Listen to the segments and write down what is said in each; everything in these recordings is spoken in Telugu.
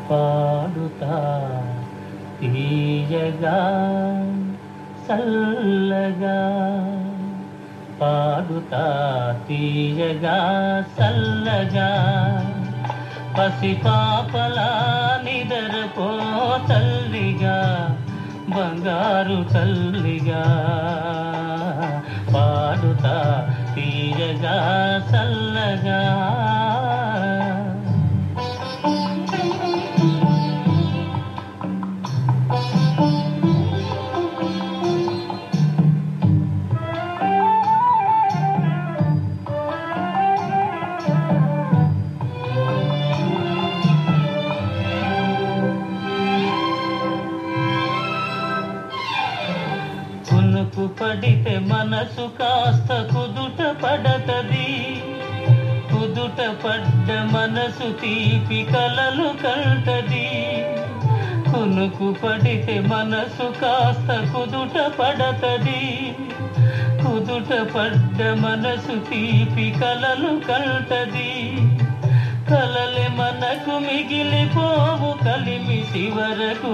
పాడుతా తీయగా చల్లగా, పాడుతా తీయగా చల్లగా, పసిపాపలా నిద్రపో తల్లిగా, బంగారు తల్లిగా, పాడుతా తీయగా చల్లగా. కునుకు పడితే మనసు కాస్త కుదుట పడతది, కుదుట పడ్డ మనసు తీపి కలలు కంటది. కునుకు పడితే మనసు కాస్త కుదుట పడతది, కుదుట పడ్డ మనసు తీపి కలలు కంటది. కలలే మనకు మిగిలిపోవు కలిమిసి వరకు,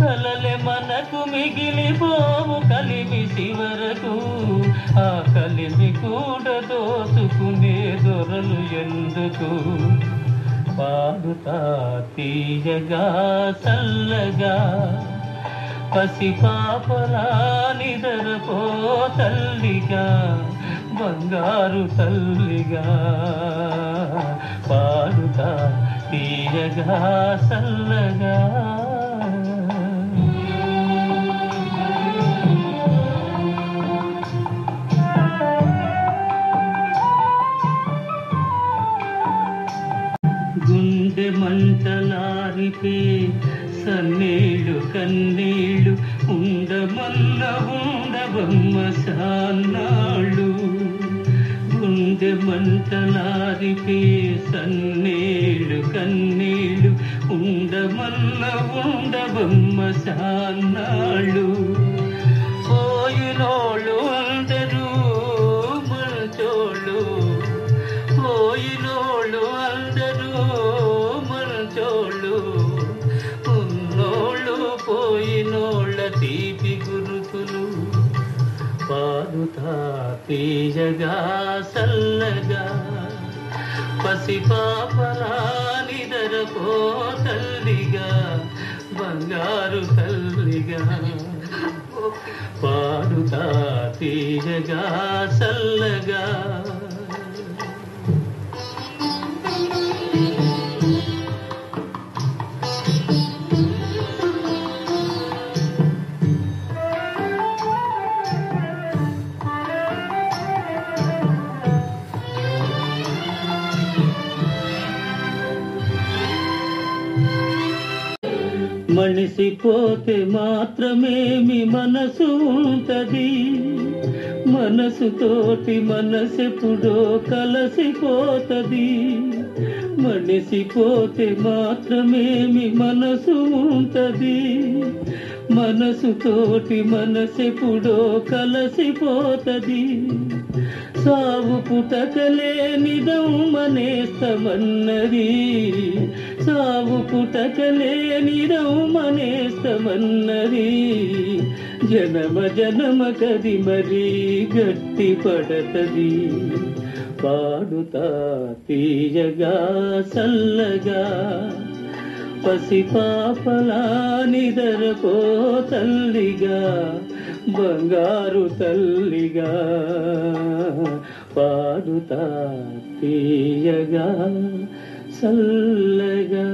కలలే మనకు మిగిలిపోవు కలిమిసి వరకు, ఆ కలిమి కూడా దోచుకునే దొరలు ఎందుకు. పాడుతా తీయగా చల్లగా, పసిపాపలా నిద్రపో తల్లిగా, బంగారు తల్లిగా, పాడుతా తీయగా చల్లగా. గుండె మంటలారిపే సన్నీళ్ళు కన్నీళ్ళు, ఉండమల్ల ఉండవమ్మ సాన్నాళ్ళు. గుండె మంటలారిపే సన్నీళ్ళు కన్నీళ్ళు, ఉండమల్ల ఉండవమ్మ సాన్నాళ్ళు. పోయినోళ్ళు అందరూ మంచోళ్ళు, పోయినోళ్ళు అందరూ మంచోళ్ళు, ఉన్నోళ్ళు పోయినోళ్ళ తీపి గురుతులు. పాడుతా తీయగా చల్లగా, పసిపాపలా నిద్రపో తల్లిగా, బంగారు తల్లిగా, పాడుతా తీయగా చల్లగా. మనిసిపోతే మాత్రమేమి మనసు ఉంటది, మనసుతోటి మనసెప్పుడో కలసిపోతది. మనిసిపోతే మాత్రమేమి మనసు ఉంటది, మనసుతోటి మనసెప్పుడో కలసిపోతది. సావు పుటకలేనిదం మనేస్తమన్నది, సావు పుటకలేనిదం మనేస్తమన్నది. జనమ జనమ కది మరీ గట్టి పడతది. పాడుతా తీయగా చల్లగా, పసిపాపలా నిద్రపో తల్లిగా, బంగారు తల్లిగా, పాడుతా తీయగా చల్లగా.